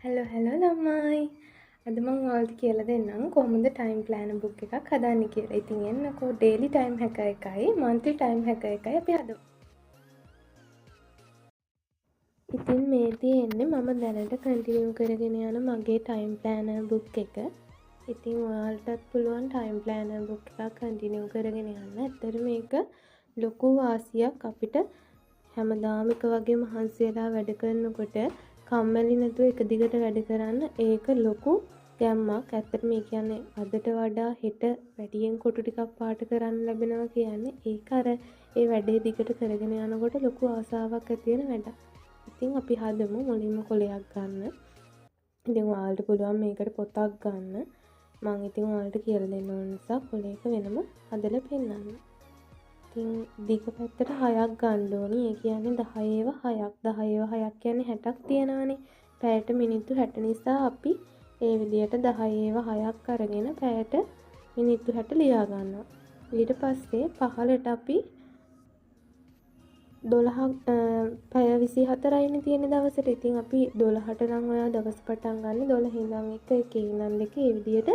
Hello ළමයි. අද මම ඔයාලට කියලා දෙන්නම් කොහොමද ටයිම් ප්ලෑනර් බුක් එකක් හදන්නේ කියලා. ඉතින් එන්නකෝ ඩේලි ටයිම් හැකර් එකයි මන්ත්ලි ටයිම් හැකර් එකයි අපි හදමු. ඉතින් මේ තියෙන්නේ මම දැනට කන්ටිනියු කරගෙන යන මගේ ටයිම් ප්ලෑනර් බුක් එක. ඉතින් ඔයාලටත් පුළුවන් ටයිම් ප්ලෑනර් බුක් එකක් කන්ටිනියු කරගෙන යන්න. ඇත්තට මේක ලොකු වාසියක් අපිට හැමදාම එක වගේ මහන්සි වෙලා වැඩ කරනකොට කම්මැලි නැතුව එක දිගට වැඩ කරන්න ඒක ලොකු ගැම්මක්. ඇත්තට මේ කියන්නේ අදට වඩා හෙට වැඩියෙන් කොටු ටිකක් පාට කරන්න ලැබෙනවා කියන්නේ ඒක අර ඒ වැඩේ දිගට කරගෙන යනකොට ලොකු ආසාවක් ඇති වෙන වැඩක්. ඉතින් අපි හදමු මුලින්ම කොලයක් ගන්න. ඉතින් ඔයාලට පුළුවන් මේකට පොතක් ගන්න. මම ඉතින් ඔයාලට කියලා දෙන්න ඕන නිසා කොලයක වෙනම හදලා පෙන්නන්න. ඉතින් දිග පැත්තට 6ක් ගන්න ඕනි. ඒ කියන්නේ 10 6ක්. 10 6ක් කියන්නේ 60ක් තියෙනවානේ. පැයට මිනිත්තු 60 නිසා අපි ඒ විදිහට 10 6ක් අරගෙන පැයට මිනිත්තු 60 ලියා ගන්නවා. ඊට පස්සේ 15ට අපි 12ක් පැය 24යිනේ තියෙන දවසට. ඉතින් අපි 12ට නම් ඔයා දවස් පටන් ගන්න 12 ඉඳන් 1 1 ඉඳන් 2 ඒ විදිහට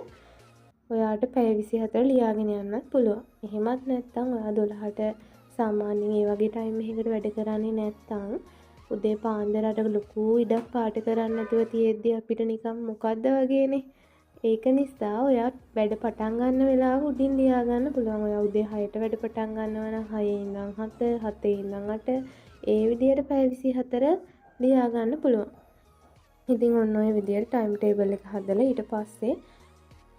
ඔයාට පැය 24 ලියාගෙන යන්නත් පුළුවන්. එහෙමත් නැත්නම් ඔයා 12ට සාමාන්‍යයෙන් ඒ වගේ ටයිම් එකකට වැඩ කරන්නේ නැත්නම් උදේ පාන්දර අර ලොකු ඉඩක් පාට කරන්න නැතුව තියෙද්දි අපිට නිකන් මොකද්ද වගේනේ. ඒක නිසා ඔයා වැඩ පටන් ගන්න වෙලාව උඩින් ලියා ගන්න පුළුවන්. ඔයා උදේ 6ට වැඩ පටන් ගන්නවා නම් 6 ඉඳන් 7 7 ඉඳන් 8 ඒ විදිහට පැය 24 ලියා ගන්න පුළුවන්. ඉතින් ඔන්න ඔය විදිහට ටයිම් ටේබල් එක හදලා ඊට පස්සේ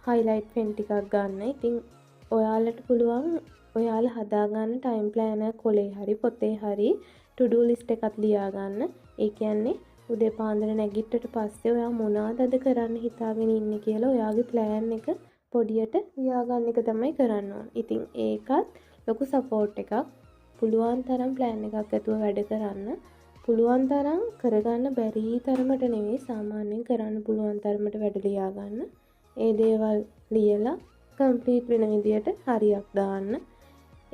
highlight pen ටිකක් ගන්න. ඉතින් ඔයාලට පුළුවන් ඔයාලා හදාගන්න ටයිම් ප්ලෑනර් කොලේ හරි පොතේ හරි to do list එකක් ලියා ගන්න. ඒ කියන්නේ උදේ පාන්දර නැගිට්ටට පස්සේ ඔයා මොනවද අද කරන්න හිතාගෙන ඉන්නේ කියලා ඔයාගේ ප්ලෑන් එක පොඩියට ලියා ගන්න එක තමයි කරන්න ඕන. ඉතින් ඒකත් ලොකු සපෝට් එකක්. පුළුවන් තරම් ප්ලෑන් එකක් ඇතුව වැඩ කරන්න. පුළුවන් තරම් කරගන්න බැරි තරමට නෙවෙයි සාමාන්‍යයෙන් කරන්න පුළුවන් තරමට වැඩ ලියා ගන්න. ඒ දේවල් ලියලා කම්ප්ලීට් වෙන විදියට හරියක් දාන්න.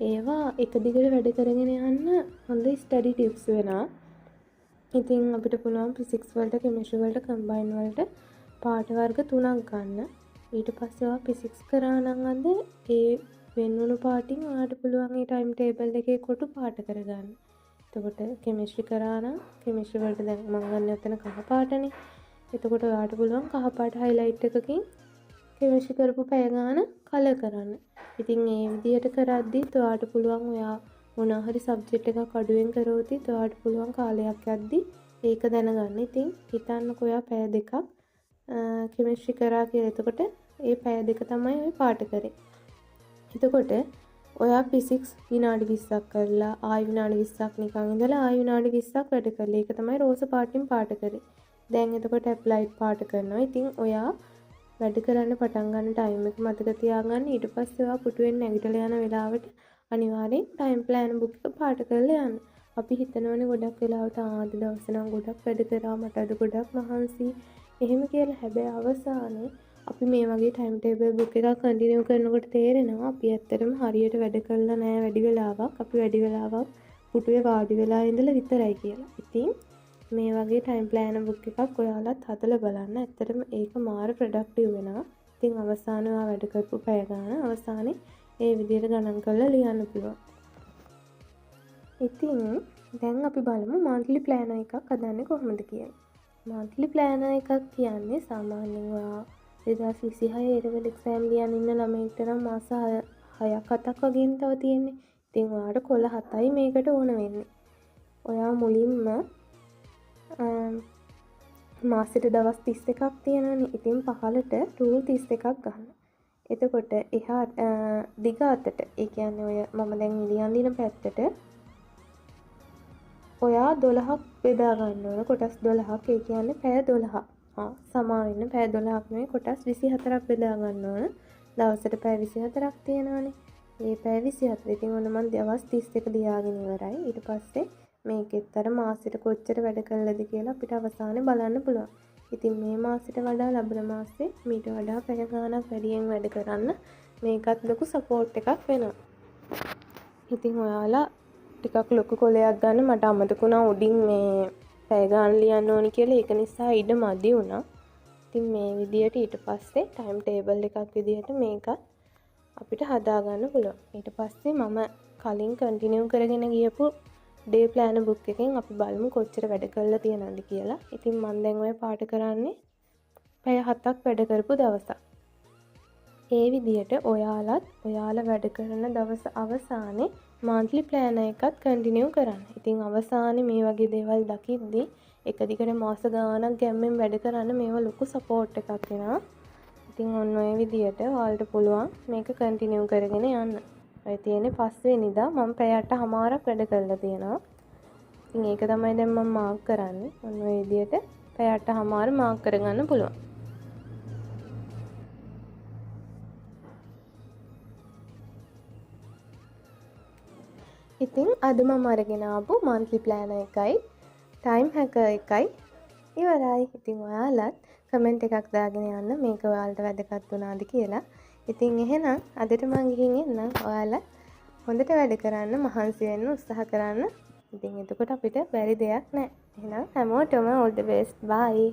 ඒවා එක දිගට වැඩ කරගෙන යන්න හොඳ ස්ටඩි ටිප්ස් වෙනවා. ඉතින් අපිට පුළුවන් ෆිසික්ස් වලට කෙමිස්ට්‍රි වලට කම්බයින් වලට පාට වර්ග 3ක් ගන්න. ඊට පස්සේ ඔයා ෆිසික්ස් කරා නම් අද ඒ වෙන්වුණු පාටින් ඔයාට පුළුවන් මේ ටයිම් ටේබල් එකේ කොටු පාට කරගන්න. එතකොට කෙමිස්ට්‍රි කරා නම් කෙමිස්ට්‍රි වලට දැන් මම ගන්න යතන කහ පාටනේ. එතකොට ඔයාට පුළුවන් කහ පාට highlight එකකින් කෙමිස්ට්‍රි කරපු පැය ගාන කලර් කරන්න. ඉතින් මේ විදියට කරද්දිත් ඔයාට පුළුවන් ඔයා මොනවා හරි සබ්ජෙක්ට් එකක් අඩුවෙන් කරවුවොත් ඔයාට පුළුවන් කාලයක් යද්දි ඒක දැනගන්න. ඉතින් හිතන්නකෝ ඔයා පැය දෙකක් කෙමිස්ට්‍රි කරා කියලා. එතකොට ඒ පැය දෙක තමයි ඔය පාට කරේ. එතකොට ඔයා ෆිසික්ස් විනාඩි 20ක් කරලා ආයි විනාඩි 20ක් නිකන් ඉඳලා ආයි විනාඩි 20ක් වැඩ කරලා ඒක තමයි රෝස පාටින් පාට කරේ. දැන් එතකොට ඇප්ලයිඩ් පාට කරනවා. ඉතින් ඔයා වැඩ කරන්න පටන් ගන්න ටයිම් එක මතක තියාගන්න. ඊට පස්සේ ඔයා පුටුවෙන් නැගිටලා යන වෙලාවට අනිවාර්යෙන් ටයිම් ප්ලෑන් බුක් එක පාට කරලා යන්න. අපි හිතනවනේ ගොඩක් වෙලාවට ආද දවස් නම් ගොඩක් වැඩ කරා මට අද ගොඩක් මහන්සි එහෙම කියලා. හැබැයි අවසානයේ අපි මේ වගේ ටයිම් ටේබල් බුක් එකක් කන්ටිනියු කරනකොට තේරෙනවා අපි ඇත්තටම හරියට වැඩ කළා නෑ වැඩි වෙලාවක්. අපි වැඩි වෙලාවක් පුටුවේ වාඩි වෙලා ඉඳලා විතරයි කියලා. ඉතින් මේ වගේ ටයිම් ප්ලෑනර් බුක් එකක් ඔයාලත් හදලා බලන්න. ඇත්තටම ඒක මාර ප්‍රොඩක්ටිව් වෙනවා. ඉතින් අවසානයේ ඔයා වැඩ කරපු පැය ගන්න අවසානයේ ඒ විදිහට ගණන් කරලා ලියන්න පුළුවන්. ඉතින් දැන් අපි බලමු මන්ත්ලි ප්ලෑනර් එකක් හදන්නේ කොහොමද කියලා. මන්ත්ලි ප්ලෑනර් එකක් කියන්නේ සාමාන්‍යයෙන් ඔයා 2026 A-level exam ලියන්න ඉන්න ළමයින්ට නම් මාස 6ක් 7ක් වගේම තව තියෙන්නේ. ඉතින් ඔයාට කොළ 7යි මේකට ඕන වෙන්නේ. ඔයා මුලින්ම මාසෙට දවස් 31ක් තියෙනවානේ. ඉතින් 15ට රූල් 31ක් ගන්න. එතකොට එහා දිග අතට ඒ කියන්නේ ඔය මම දැන් ලියන් දින පැත්තට ඔයා 12ක් බෙදා ගන්න ඕන. කොටස් 12ක් ඒ කියන්නේ පැය 12ක්. සමා වෙන්න පැය 12ක් නෙවෙයි කොටස් 24ක් බෙදා ගන්න ඕන. දවසට පැය 24ක් තියෙනවානේ. මේ පැය 24. ඉතින් ඔන්න මම දවස් 31 ලියාගෙන ඉවරයි. ඊට පස්සේ මේකෙත් අර මාසෙට කොච්චර වැඩ කළාද කියලා අපිට අවසානයේ බලන්න පුළුවන්. ඉතින් මේ මාසෙට වඩා ලබන මාසේ මීට වඩා පැය ගාණක් වැඩියෙන් වැඩ කරන්න මේකත් ලොකු සපෝට් එකක් වෙනවා. ඉතින් ඔයාලා ටිකක් ලොකු කොලයක් ගන්න. මට අමතක වුණා උඩින් මේ පැය ගාන ලියන්න ඕනි කියලා ඒක නිසා ඉඩ මදි වුණා. ඉතින් මේ විදියට ඊට පස්සේ ටයිම් ටේබල් එකක් විදියට මේක අපිට හදාගන්න පුළුවන්. ඊට පස්සේ මම කලින් කන්ටිනියු කරගෙන ගියපු ඩේ ප්ලෑනර් බුක් එකෙන් අපි බලමු කොච්චර වැඩ කරලා තියෙනවද කියලා. ඉතින් මම දැන් ඔය පාට කරන්නේ පැය 7ක් වැඩ කරපු දවසක්. ඒ විදියට ඔයාලත් ඔයාලා වැඩ කරන දවස අවසානයේ monthly planner එකත් කන්ටිනියු කරන්න. ඉතින් අවසානයේ මේ වගේ දේවල් දකිද්දී එක දිගට මාස ගාණක් ගැම්මෙන් වැඩ කරන්න මේව ලොකු සපෝට් එකක් වෙනවා. ඉතින් ඔන්න ඔය විදියට ඔයාලට පුළුවන් මේක කන්ටිනියු කරගෙන යන්න. ඔය තියෙන්නේ 5 වෙනිදා මම පැය 8:00මාරක් වැඩ කරලා තියෙනවා. ඉතින් ඒක තමයි දැන් මම මාක් කරන්නේ. ඔන්න ඔය විදියට පැය 8:00මාර මාක් කරගන්න පුළුවන්. ඉතින් අද මම අරගෙන ආපු monthly planner එකයි time hacker එකයි ඉවරයි. ඉතින් ඔයාලත් කමෙන්ට් එකක් දාගෙන යන්න මේක ඔයාලට වැදගත් වුණාද කියලා. ඉතින් එහෙනම් අදට මම ගිහින් එන්නම්. ඔයාලා හොඳට වැඩ කරන්න, මහන්සි වෙන්න උත්සාහ කරන්න. ඉතින් එතකොට අපිට බැරි දෙයක් නැහැ. එහෙනම් හැමෝටම all the best. bye.